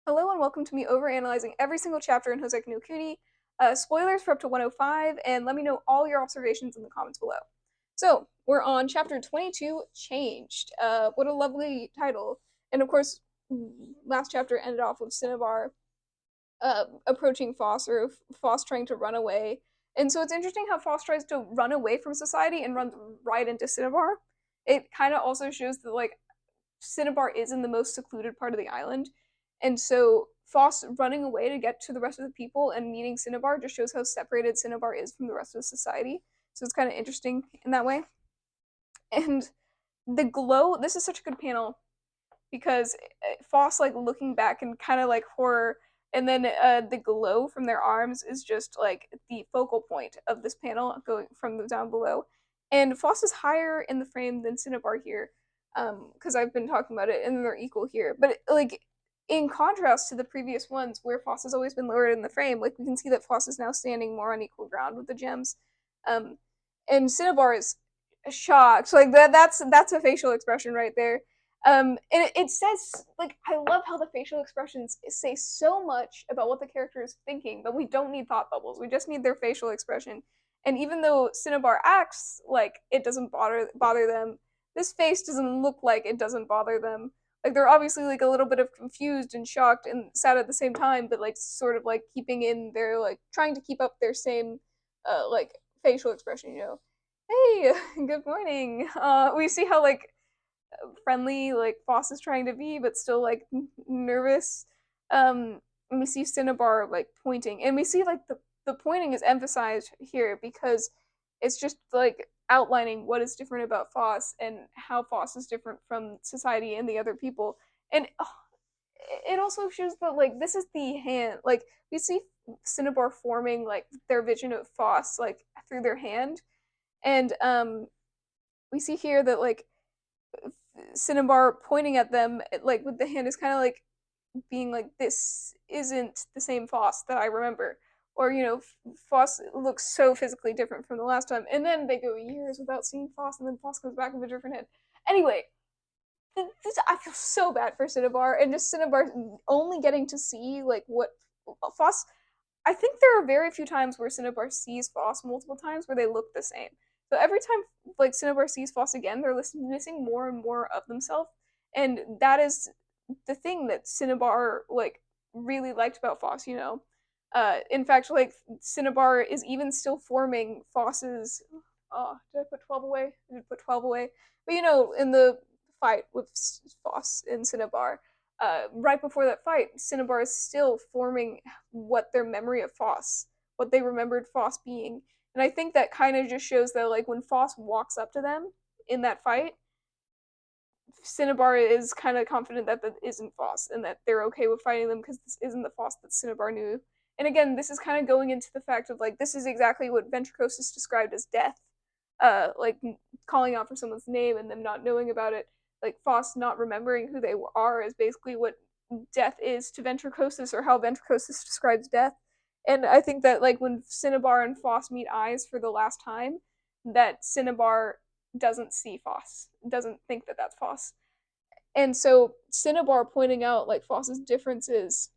Hello and welcome to me overanalyzing every single chapter in Houseki no Kuni. Spoilers for up to 105, and let me know all your observations in the comments below. So, we're on chapter 22, Changed. What a lovely title. And of course, last chapter ended off with Cinnabar approaching Foss, or Foss trying to run away. And so it's interesting how Foss tries to run away from society and runs right into Cinnabar. It kind of also shows that, like, Cinnabar is in the most secluded part of the island. And so Foss running away to get to the rest of the people and meeting Cinnabar just shows how separated Cinnabar is from the rest of society. So it's kind of interesting in that way. And the glow, this is such a good panel because Foss like looking back and kind of like horror, and then the glow from their arms is just like the focal point of this panel going from the down below. And Foss is higher in the frame than Cinnabar here, because I've been talking about it, and they're equal here. But like in contrast to the previous ones where Foss has always been lower in the frame, like we can see that Foss is now standing more on equal ground with the gems, um, and Cinnabar is shocked. Like that's a facial expression right there. And it says, like, I love how the facial expressions say so much about what the character is thinking, but we don't need thought bubbles. We just need their facial expression. And even though Cinnabar acts like it doesn't bother them, this face doesn't look like it doesn't bother them. Like they're obviously like a little bit of confused and shocked and sad at the same time, but like sort of like keeping in their like trying to keep up their same like facial expression, Hey, good morning. We see how like friendly like Foss is trying to be, but still like nervous. And we see Cinnabar like pointing, and we see like the pointing is emphasized here because it's just like outlining what is different about Foss and how Foss is different from society and the other people. And it also shows that like this is the hand. Like we see Cinnabar forming like their vision of Foss like through their hand, and we see here that like Cinnabar pointing at them like with the hand is kind of like being like, this isn't the same Foss that I remember. Or, Foss looks so physically different from the last time. And then they go years without seeing Foss, and then Foss comes back with a different head. Anyway, I feel so bad for Cinnabar, and just Cinnabar only getting to see, like, what Foss. I think there are very few times where Cinnabar sees Foss multiple times where they look the same. So every time, like, Cinnabar sees Foss again, they're missing more and more of themselves. And that is the thing that Cinnabar like really liked about Foss. In fact, like Cinnabar is even still forming Foss's. Oh, did I put 12 away? I did put 12 away. But in the fight with Foss and Cinnabar, right before that fight, Cinnabar is still forming what their memory of Foss, what they remembered Foss being. And I think that kind of just shows that, like, when Foss walks up to them in that fight, Cinnabar is kind of confident that that isn't Foss and that they're okay with fighting them because this isn't the Foss that Cinnabar knew. And again, this is kind of going into the fact of like this is exactly what Ventricosis described as death, like calling out for someone's name and them not knowing about it. Like Foss not remembering who they are is basically what death is to Ventricosis, or how Ventricosis describes death. And I think that like when Cinnabar and Foss meet eyes for the last time, that Cinnabar doesn't see Foss, doesn't think that that's Foss. And so Cinnabar pointing out like Foss's differences,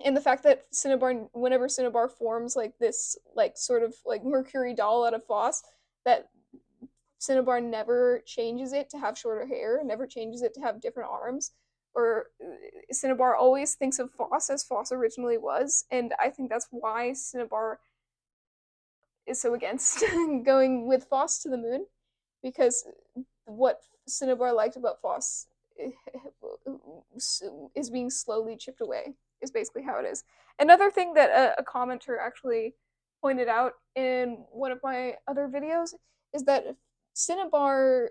and the fact that Cinnabar, whenever Cinnabar forms like this like sort of like Mercury doll out of Foss, that Cinnabar never changes it to have shorter hair, never changes it to have different arms, or Cinnabar always thinks of Foss as Foss originally was, and I think that's why Cinnabar is so against going with Foss to the moon, because what Cinnabar liked about Foss is being slowly chipped away, is basically how it is. Another thing that a commenter actually pointed out in one of my other videos is that Cinnabar's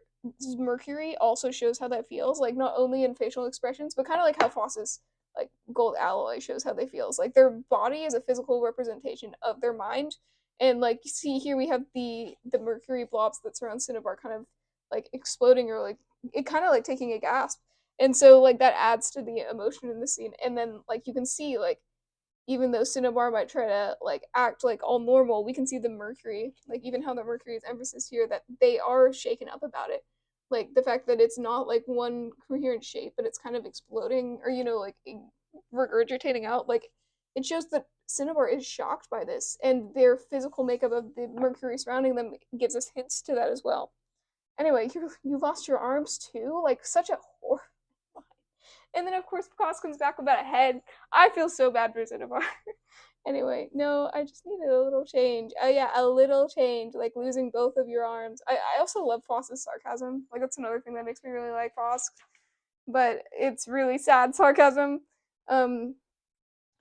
Mercury also shows how that feels, like not only in facial expressions, but kind of like how Foss's like gold alloy shows how they feels. Like their body is a physical representation of their mind, and like you see here we have the mercury blobs that surround Cinnabar kind of like exploding, or like it kind of like taking a gasp. And so like that adds to the emotion in the scene. And then like you can see like even though Cinnabar might try to like act like all normal, we can see the mercury, like even how the mercury is emphasis here, that they are shaken up about it. Like the fact that it's not like one coherent shape, but it's kind of exploding, or like regurgitating out, like, it shows that Cinnabar is shocked by this, and their physical makeup of the mercury surrounding them gives us hints to that as well. Anyway, you lost your arms too? Like, such a horror. And then, of course, Foss comes back about a head. I feel so bad for Cinnabar. Anyway, no, I just needed a little change. Oh yeah, a little change, like losing both of your arms. I also love Foss's sarcasm. Like, that's another thing that makes me really like Foss. But it's really sad sarcasm. Um,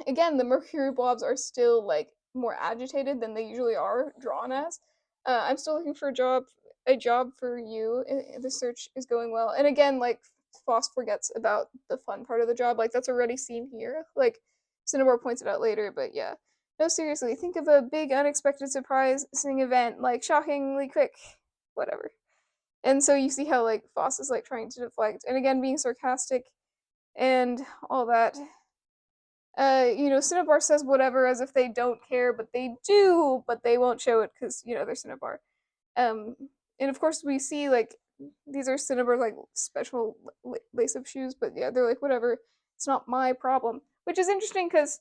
Again, the mercury blobs are still like more agitated than they usually are drawn as. I'm still looking for a job for you. The search is going well, and again, like Foss forgets about the fun part of the job. Like, that's already seen here. Like, Cinnabar points it out later, but yeah. No, seriously, think of a big unexpected surprising event, like shockingly quick, whatever. And so you see how like Foss is like trying to deflect, and again being sarcastic and all that. Cinnabar says whatever as if they don't care, but they do, but they won't show it because, they're Cinnabar. Um, and of course we see, like, these are Cinnabar's, like, special lace-up shoes, but yeah, they're like, whatever, it's not my problem. Which is interesting because,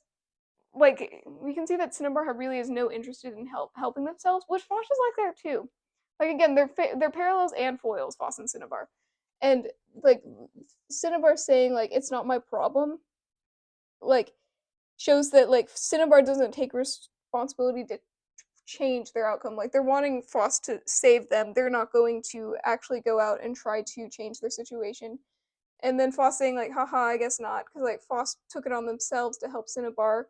like, we can see that Cinnabar really is no interested in helping themselves, which Foss is like there too. Like, again, they're parallels and foils, Foss and Cinnabar. And, like, Cinnabar saying, like, it's not my problem, like, shows that like Cinnabar doesn't take responsibility to change their outcome. Like, they're wanting Foss to save them. They're not going to actually go out and try to change their situation. And then Foss saying like, haha, I guess not, because like Foss took it on themselves to help Cinnabar.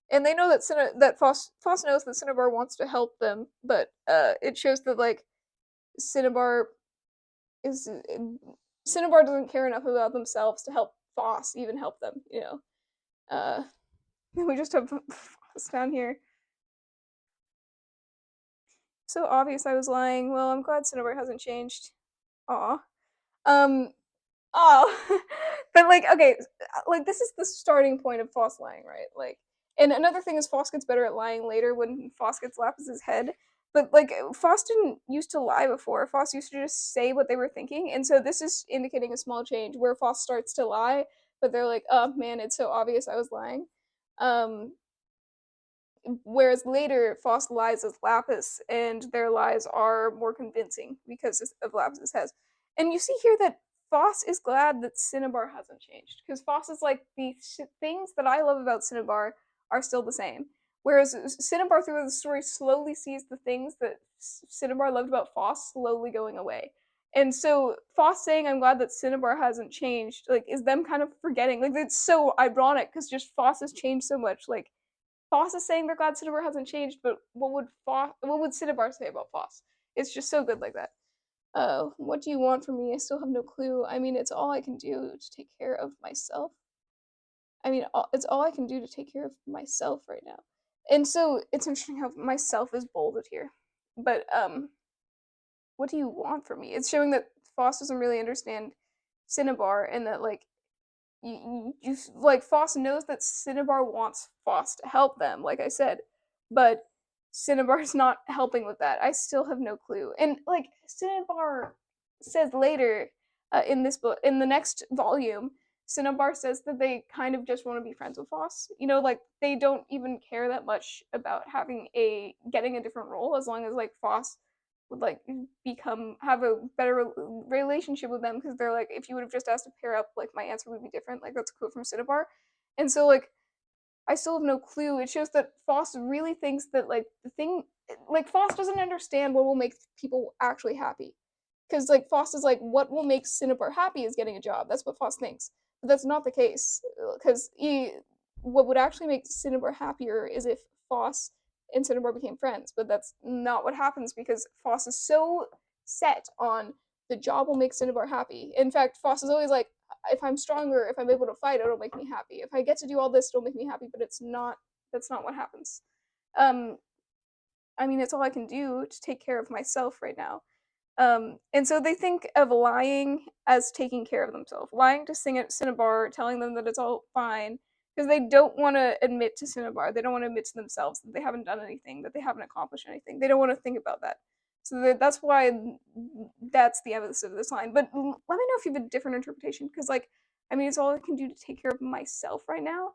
And they know that Foss knows that Cinnabar wants to help them, but it shows that like Cinnabar is Cinnabar doesn't care enough about themselves to help Foss even help them. Uh, we just have Foss down here. So obvious I was lying. Well, I'm glad Cinnabar hasn't changed. Aw. Um, oh. But, like, okay, like, this is the starting point of Foss lying, right? Like, and another thing is Foss gets better at lying later when Foss gets Lapis' head. But, like, Foss didn't used to lie before. Foss used to just say what they were thinking. And so this is indicating a small change where Foss starts to lie, but they're like, oh, man, it's so obvious I was lying. Whereas later, Foss lies as Lapis, and their lies are more convincing because of Lapis' head. And you see here that Foss is glad that Cinnabar hasn't changed, because Foss is like, the things that I love about Cinnabar are still the same. Whereas Cinnabar, through the story, slowly sees the things that Cinnabar loved about Foss slowly going away. And so Foss saying, I'm glad that Cinnabar hasn't changed, like, is them kind of forgetting. Like, it's so ironic, because just Foss has changed so much. Like, Foss is saying they're glad Cinnabar hasn't changed, but what would Cinnabar say about Foss? It's just so good like that. What do you want from me? I still have no clue. I mean, it's all I can do to take care of myself. It's all I can do to take care of myself right now. And so it's interesting how myself is bolded here. But what do you want from me? It's showing that Foss doesn't really understand Cinnabar, and that like like Foss knows that Cinnabar wants Foss to help them, like I said, but Cinnabar's not helping with that. I still have no clue. And like Cinnabar says later in this book, in the next volume, Cinnabar says that they kind of just want to be friends with Foss. Like they don't even care that much about getting a different role, as long as like Foss would like have a better relationship with them, because they're like, if you would have just asked to pair up, like my answer would be different. Like, that's a quote from Cinnabar. And so like I still have no clue. It shows that Foss really thinks that like Foss doesn't understand what will make people actually happy, because like Foss is like, what will make Cinnabar happy is getting a job. That's what Foss thinks, but that's not the case, because what would actually make Cinnabar happier is if Foss and Cinnabar became friends, but that's not what happens, because Foss is so set on the job will make Cinnabar happy. In fact, Foss is always like, if I'm stronger, if I'm able to fight, it'll make me happy. If I get to do all this, it'll make me happy, but that's not what happens. It's all I can do to take care of myself right now. And so they think of lying as taking care of themselves. Lying to Cinnabar, telling them that it's all fine, because they don't want to admit to Cinnabar, they don't want to admit to themselves that they haven't done anything, that they haven't accomplished anything. They don't want to think about that. So that's why that's the emphasis of this line. But let me know if you have a different interpretation, because it's all I can do to take care of myself right now.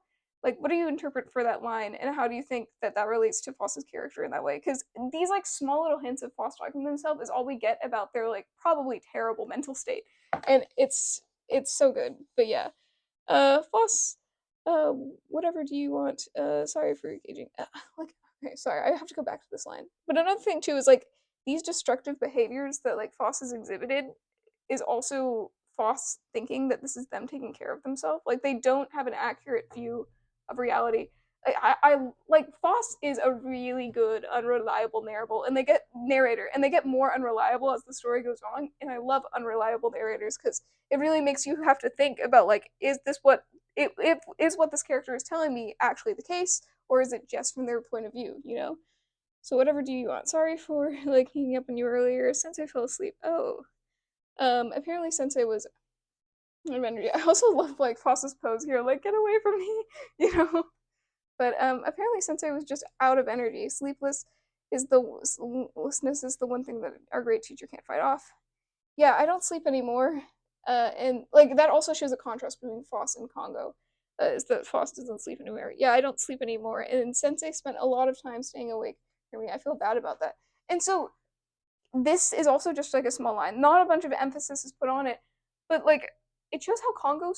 Like, what do you interpret for that line, and how do you think that that relates to Foss's character in that way? Because these like small little hints of Foss talking to himself is all we get about their like probably terrible mental state, and it's so good. But yeah, Foss, uh, whatever do you want? Sorry for engaging. Like, okay, sorry, I have to go back to this line. But another thing too is like these destructive behaviors that like Foss has exhibited is also Foss thinking that this is them taking care of themselves. Like they don't have an accurate view of reality. I like Foss is a really good unreliable narrator, and they get more unreliable as the story goes on. And I love unreliable narrators because it really makes you have to think about like, is this what it is what this character is telling me actually the case, or is it just from their point of view? You know. So whatever do you want? Sorry for like hanging up on you earlier. Sensei fell asleep. Oh, apparently Sensei was out of energy. I also love like Foss's pose here, like get away from me, you know. But apparently Sensei was just out of energy. Sleeplessness is the one thing that our great teacher can't fight off. Yeah, I don't sleep anymore. And like that also shows a contrast between Foss and Congo. Is that Foss doesn't sleep anymore. Yeah, I don't sleep anymore. And Sensei spent a lot of time staying awake for me. I feel bad about that. And so this is also just like a small line. Not a bunch of emphasis is put on it, but like it shows how Congo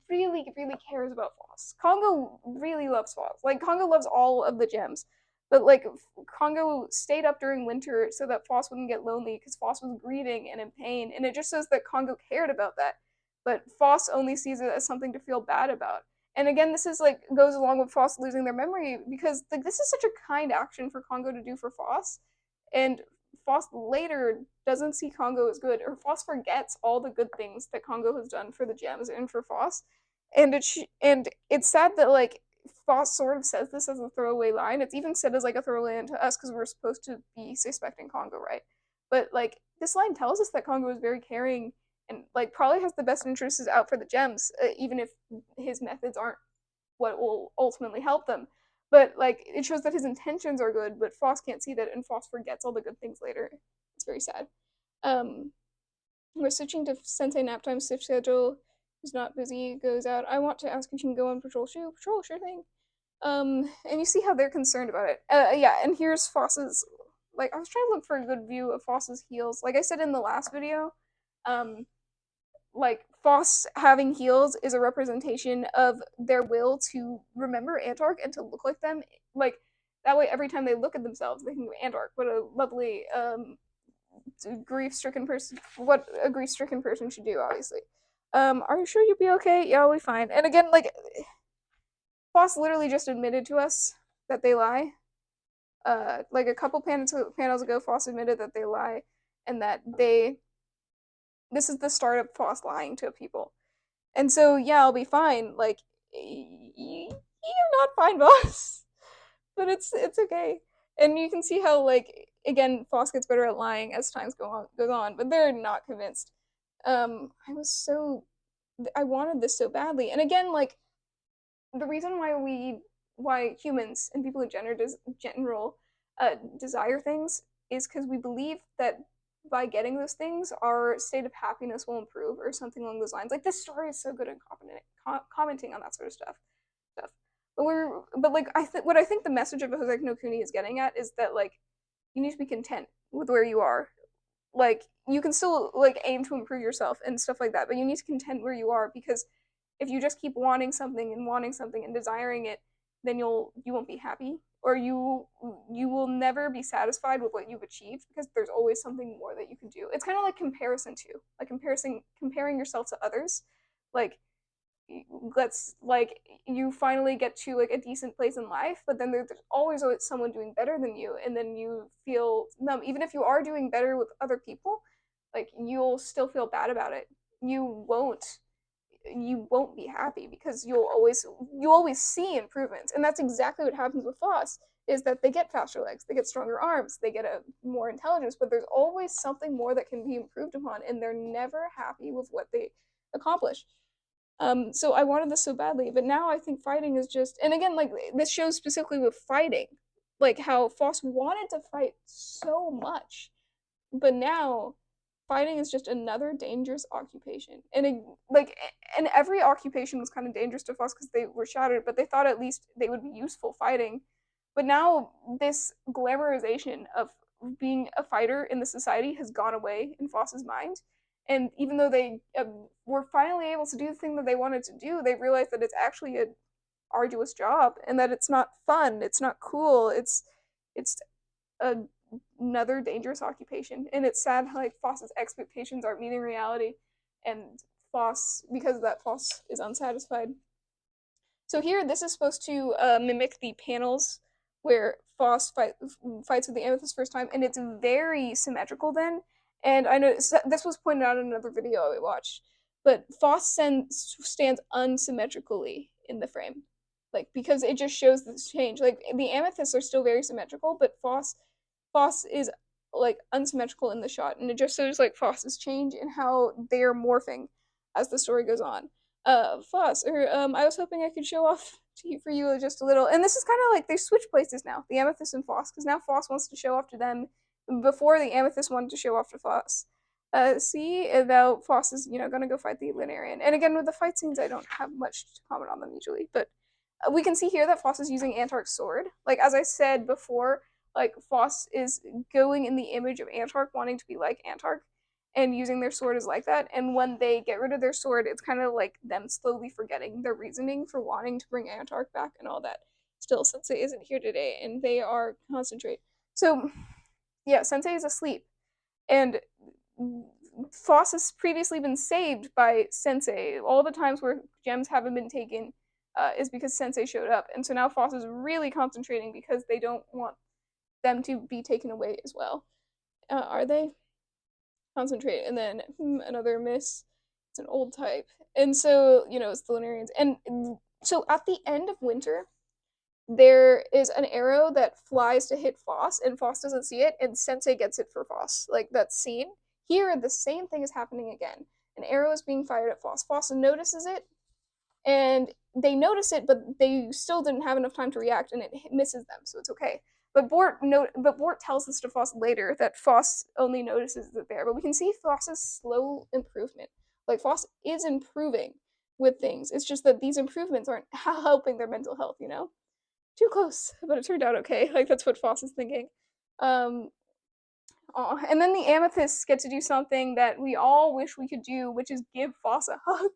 really, really cares about Foss. Congo really loves Foss. Like Congo loves all of the gems, but like Congo stayed up during winter so that Foss wouldn't get lonely because Foss was grieving and in pain, and it just says that Congo cared about that. But Foss only sees it as something to feel bad about. And again, this is like goes along with Foss losing their memory because like this is such a kind action for Congo to do for Foss, and Foss later doesn't see Congo as good, or Foss forgets all the good things that Congo has done for the gems and for Foss, and it's sad that like Foss sort of says this as a throwaway line. It's even said as like a throwaway line to us because we're supposed to be suspecting Congo, right? But like this line tells us that Congo is very caring and like probably has the best interests out for the gems, even if his methods aren't what will ultimately help them. But like it shows that his intentions are good, but Foss can't see that, and Foss forgets all the good things later. It's very sad. Um, we're switching to Sensei nap time shift schedule. Who's not busy goes out. I want to ask if you can go on patrol. Patrol, sure thing. And you see how they're concerned about it. Yeah, and here's Foss's. Like I was trying to look for a good view of Foss's heels. Like I said in the last video, um, like Foss having heels is a representation of their will to remember Antark and to look like them. Like that way, every time they look at themselves, they think of Antark. What a lovely grief-stricken person. What a grief-stricken person should do, obviously. Are you sure you'll be okay? Yeah, I'll be fine. And again, like Foss literally just admitted to us that they lie. Like a couple panels ago, Foss admitted that they lie and that this is the start of Foss lying to people. And so, yeah, I'll be fine. Like, you're not fine, boss. But it's okay. And you can see how, like, again, Foss gets better at lying as time goes on, but they're not convinced. I wanted this so badly. And again, like, the reason why humans and people in general desire things is because we believe that by getting those things, our state of happiness will improve, or something along those lines. Like this story is so good at commenting on that sort of stuff. But like what I think the message of Houseki no Kuni is getting at is that like you need to be content with where you are. Like you can still like aim to improve yourself and stuff like that, but you need to content where you are, because if you just keep wanting something and desiring it, then you won't be happy, or you will never be satisfied with what you've achieved, because there's always something more that you can do. It's kind of like comparison too, like comparing yourself to others. Like let's like you finally get to like a decent place in life, but then there's always someone doing better than you, and then you feel numb. Even if you are doing better with other people, like you'll still feel bad about it. You won't be happy because you always see improvements. And that's exactly what happens with Foss, is that they get faster legs, they get stronger arms, they get a more intelligence, but there's always something more that can be improved upon, and they're never happy with what they accomplish. So I wanted this so badly, but now I think fighting is just, and again, like this shows specifically with fighting, like how Foss wanted to fight so much, but now fighting is just another dangerous occupation. And every occupation was kind of dangerous to Foss because they were shattered, but they thought at least they would be useful fighting. But now this glamorization of being a fighter in the society has gone away in Foss's mind. And even though they were finally able to do the thing that they wanted to do, they realized that it's actually an arduous job and that it's not fun, it's not cool, it's a, another dangerous occupation. And it's sad how like Foss's expectations aren't meeting reality, and Foss, because of that, Foss is unsatisfied. So here, this is supposed to mimic the panels where fights with the Amethyst first time, and it's very symmetrical then. And I know this was pointed out in another video I watched, but stands unsymmetrically in the frame, like because it just shows this change. Like the Amethysts are still very symmetrical, but Foss is like unsymmetrical in the shot, and it just shows like Foss's change and how they are morphing as the story goes on. Foss, or I was hoping I could show off to you for you just a little. And this is kind of like they switch places now, the Amethyst and Foss, because now Foss wants to show off to them before the Amethyst wanted to show off to Foss. See, now Foss is gonna go fight the Linearian. And again, with the fight scenes, I don't have much to comment on them usually, but we can see here that Foss is using Antark's sword. Like as I said before, like Foss is going in the image of Antark, wanting to be like Antark, and using their sword is like that. And when they get rid of their sword, it's kind of like them slowly forgetting their reasoning for wanting to bring Antark back and all that. Still, Sensei isn't here today, and they are concentrate. So, yeah, Sensei is asleep, and Foss has previously been saved by Sensei. All the times where gems haven't been taken is because Sensei showed up, and so now Foss is really concentrating because they don't want them to be taken away as well. Are they? Concentrate, and then another miss. It's an old type, and so it's the Lunarians. And so at the end of winter, there is an arrow that flies to hit Foss, and Foss doesn't see it, and Sensei gets it for Foss. Like that scene here, the same thing is happening again. An arrow is being fired at Foss. Foss notices it, and they notice it, but they still didn't have enough time to react, and it misses them, so it's okay. But Bort tells this to Foss later that Foss only notices it there. But we can see Foss's slow improvement. Like Foss is improving with things. It's just that these improvements aren't helping their mental health. Too close, but it turned out okay. Like that's what Foss is thinking. And then the Amethysts get to do something that we all wish we could do, which is give Foss a hug.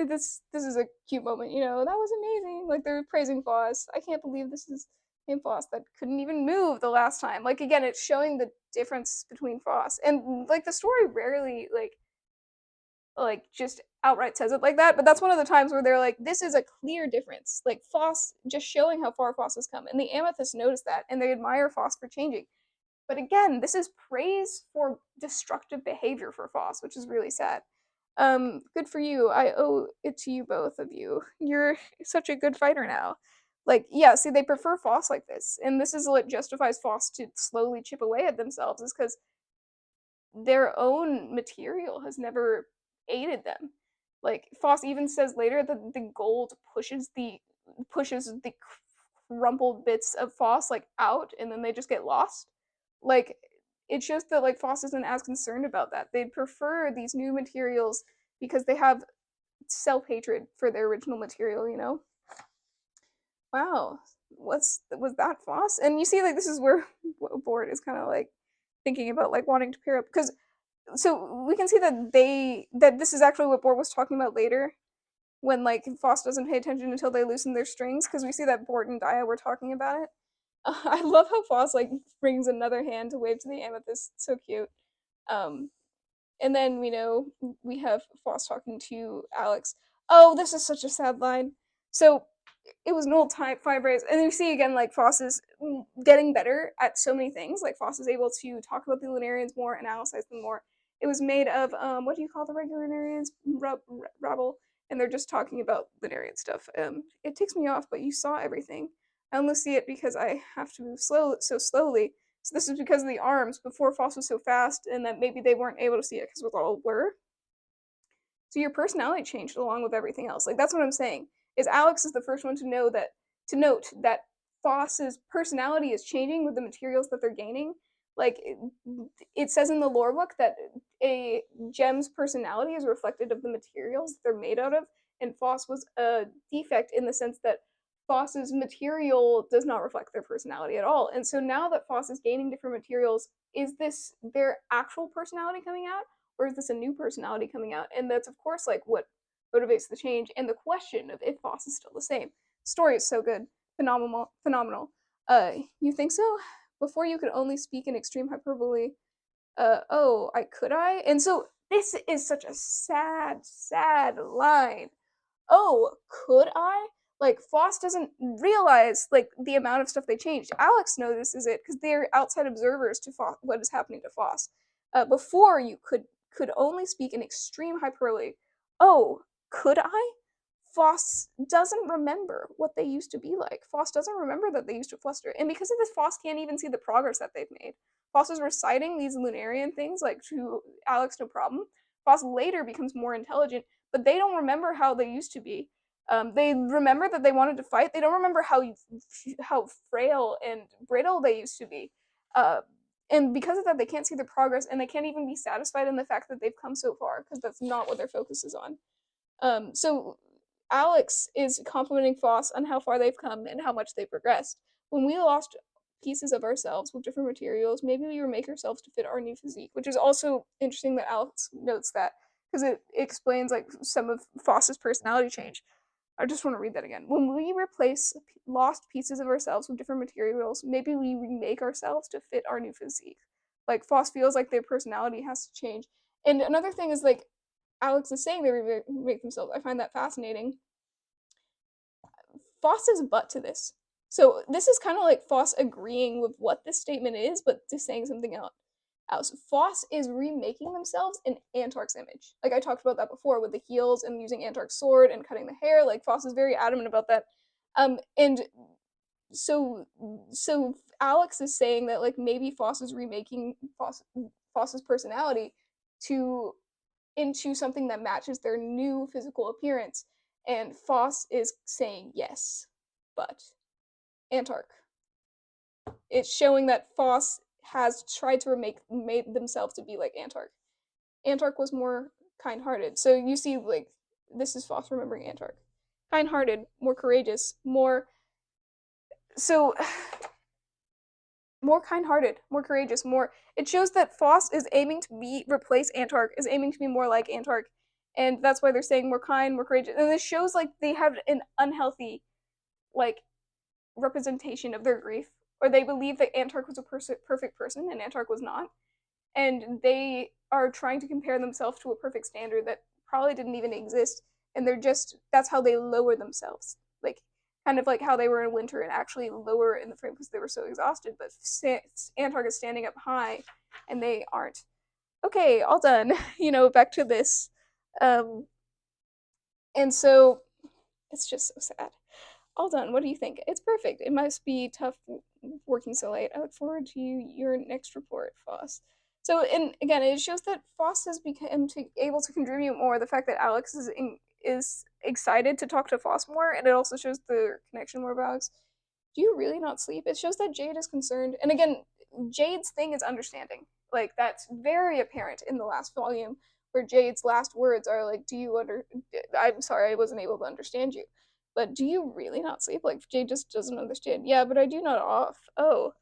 This is a cute moment, that was amazing. Like they're praising Foss. I can't believe this is him Foss that couldn't even move the last time. Like again, it's showing the difference between Foss. And like the story rarely like just outright says it like that, but that's one of the times where they're like, this is a clear difference. Like Foss just showing how far Foss has come. And the Amethysts notice that and they admire Foss for changing. But again, this is praise for destructive behavior for Foss, which is really sad. Good for you. I owe it to you, both of you. You're such a good fighter now. Like, yeah, see, they prefer Foss like this. And this is what justifies Foss to slowly chip away at themselves, is because their own material has never aided them. Like, Foss even says later that the gold pushes the crumpled bits of Foss, like, out, and then they just get lost. Like, it shows that like Foss isn't as concerned about that. They prefer these new materials because they have self-hatred for their original material. Wow, was that Foss? And you see, like this is where Bort is kind of like thinking about like wanting to pair up, because so we can see that this is actually what Bort was talking about later, when like Foss doesn't pay attention until they loosen their strings, because we see that Bort and Daya were talking about it. I love how Foss like brings another hand to wave to the Amethyst. So cute. And then we have Foss talking to Alex. Oh, this is such a sad line. So it was an old type 5 rays, and you see again like Foss is getting better at so many things. Like Foss is able to talk about the Lunarians more and analyze them more. It was made of what do you call the regular Lunarians? Rabble, and they're just talking about Lunarian stuff. It ticks me off, but you saw everything. I only see it because I have to move so slowly. So this is because of the arms. Before Foss was so fast, and that maybe they weren't able to see it because it was all blur. So your personality changed along with everything else. Like that's what I'm saying. Is Alex is the first one to note that Foss's personality is changing with the materials that they're gaining, Like, it says in the lore book that a gem's personality is reflected of the materials they're made out of, and Foss was a defect in the sense that Foss's material does not reflect their personality at all. And so now that Foss is gaining different materials, is this their actual personality coming out, or is this a new personality coming out? And that's, of course, like what motivates the change and the question of if Foss is still the same. The story is so good. Phenomenal. Phenomenal. You think so? Before you could only speak in extreme hyperbole. Oh, I? And so this is such a sad, sad line. Oh, could I? Like, Foss doesn't realize, like, the amount of stuff they changed. Alex notices it because they're outside observers to what is happening to Foss. Before, you could only speak in extreme hyperbole. Oh, could I? Foss doesn't remember what they used to be like. Foss doesn't remember that they used to fluster. And because of this, Foss can't even see the progress that they've made. Foss is reciting these Lunarian things, like, to Alex, no problem. Foss later becomes more intelligent, but they don't remember how they used to be. They remember that they wanted to fight. They don't remember how frail and brittle they used to be. And because of that, they can't see the progress, and they can't even be satisfied in the fact that they've come so far, because that's not what their focus is on. So Alex is complimenting Foss on how far they've come and how much they progressed. When we lost pieces of ourselves with different materials, maybe we remake ourselves to fit our new physique, which is also interesting that Alex notes that, because it explains like some of Foss's personality change. I just want to read that again. When we replace lost pieces of ourselves with different materials, maybe we remake ourselves to fit our new physique. Like, Foss feels like their personality has to change. And another thing is, like, Alex is saying they remake themselves. I find that fascinating. Foss is but to this. So this is kind of like Foss agreeing with what this statement is, but just saying something else. Foss is remaking themselves in Antark's image. Like, I talked about that before with the heels and using Antark's sword and cutting the hair. Like, Foss is very adamant about that. And so Alex is saying that, like, maybe Foss is remaking Foss's personality into something that matches their new physical appearance. And Foss is saying yes, but Antark. It's showing that Foss has tried to made themselves to be like Antark. Antark was more kind-hearted. So you see, like, this is Foss remembering Antark. Kind-hearted, more courageous, more kind-hearted, more courageous, more. It shows that Foss is aiming to replace Antark, is aiming to be more like Antark, and that's why they're saying more kind, more courageous. And this shows like they have an unhealthy, like, representation of their grief, or they believe that Antark was a perfect person and Antark was not, and they are trying to compare themselves to a perfect standard that probably didn't even exist, and that's how they lower themselves, like, kind of like how they were in winter and actually lower in the frame because they were so exhausted, but Antark is standing up high and they aren't. Okay, all done. Back to this. And so it's just so sad. All done. What do you think? It's perfect. It must be tough working so late. I look forward to your next report, Foss. So, and again, it shows that Foss has become able to contribute more. The fact that Alex is excited to talk to Foss more, and it also shows the connection more of Alex. Do you really not sleep? It shows that Jade is concerned. And again, Jade's thing is understanding. Like, that's very apparent in the last volume, where Jade's last words are like, I'm sorry, I wasn't able to understand you. But do you really not sleep? Like, Jade just doesn't understand. Yeah, but I do not off. Oh.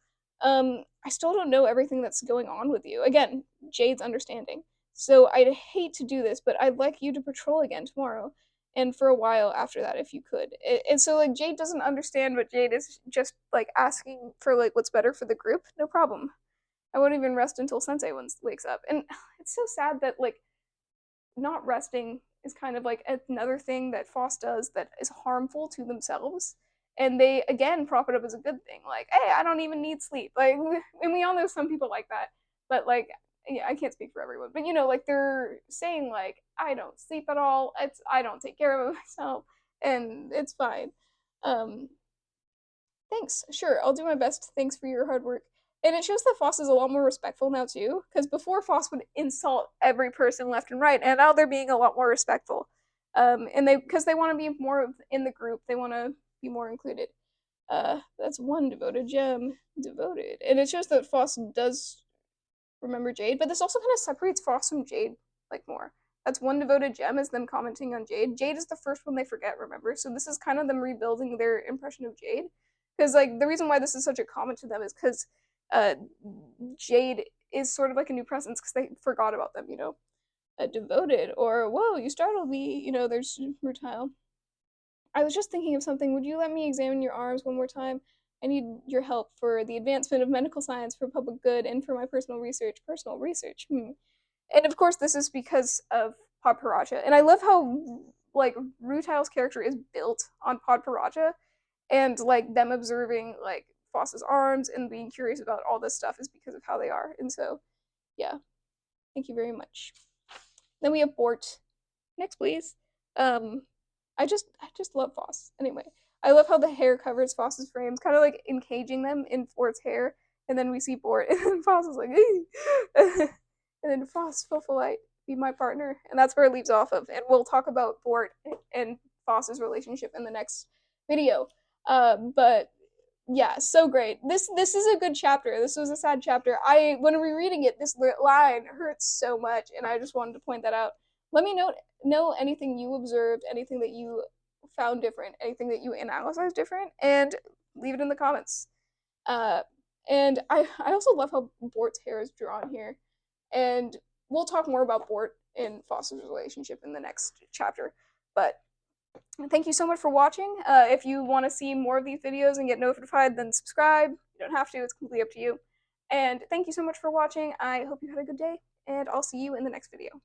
I still don't know everything that's going on with you. Again, Jade's understanding. So I'd hate to do this, but I'd like you to patrol again tomorrow, and for a while after that, if you could. And so, like, Jade doesn't understand, but Jade is just, like, asking for, like, what's better for the group. No problem. I won't even rest until Sensei wakes up. And it's so sad that, like, not resting is kind of like another thing that Foss does that is harmful to themselves. And they, again, prop it up as a good thing. Like, hey, I don't even need sleep. Like, and we all know some people like that. But, like, yeah, I can't speak for everyone. But, like, they're saying, like, I don't sleep at all. I don't take care of myself. And it's fine. Thanks. Sure, I'll do my best. Thanks for your hard work. And it shows that Foss is a lot more respectful now, too. Because before, Foss would insult every person left and right. And now they're being a lot more respectful. And because they want to be more in the group. They want to be more included. That's one devoted gem. Devoted. And it shows that Foss does remember Jade, but this also kind of separates Foss from Jade like more. That's one devoted gem is them commenting on Jade. Jade is the first one they forget, remember? So this is kind of them rebuilding their impression of Jade. Because like the reason why this is such a comment to them is because uh, Jade is sort of like a new presence because they forgot about them, devoted or whoa, you startled me. There's Rutile. I was just thinking of something. Would you let me examine your arms one more time? I need your help for the advancement of medical science for public good and for my personal research. Personal research. And of course, this is because of Podparaja. And I love how like Rutile's character is built on Podparaja, and like them observing like Foss's arms and being curious about all this stuff is because of how they are. And so, yeah, thank you very much. Then we have Bort. Next, please. I just love Foss. Anyway, I love how the hair covers Foss's frames, kind of like encaging them in Bort's hair, and then we see Bort, and then Foss is like, and then Foss, Foffolite, be my partner, and that's where it leaves off of. And we'll talk about Bort and Foss's relationship in the next video. But yeah, so great. This is a good chapter. This was a sad chapter. When rereading it, this line hurts so much, and I just wanted to point that out. Let me know anything you observed, anything that you found different, anything that you analyzed different, and leave it in the comments. And I also love how Bort's hair is drawn here, and we'll talk more about Bort and Foss's relationship in the next chapter. But thank you so much for watching. If you want to see more of these videos and get notified, then subscribe. You don't have to, it's completely up to you. And thank you so much for watching. I hope you had a good day, and I'll see you in the next video.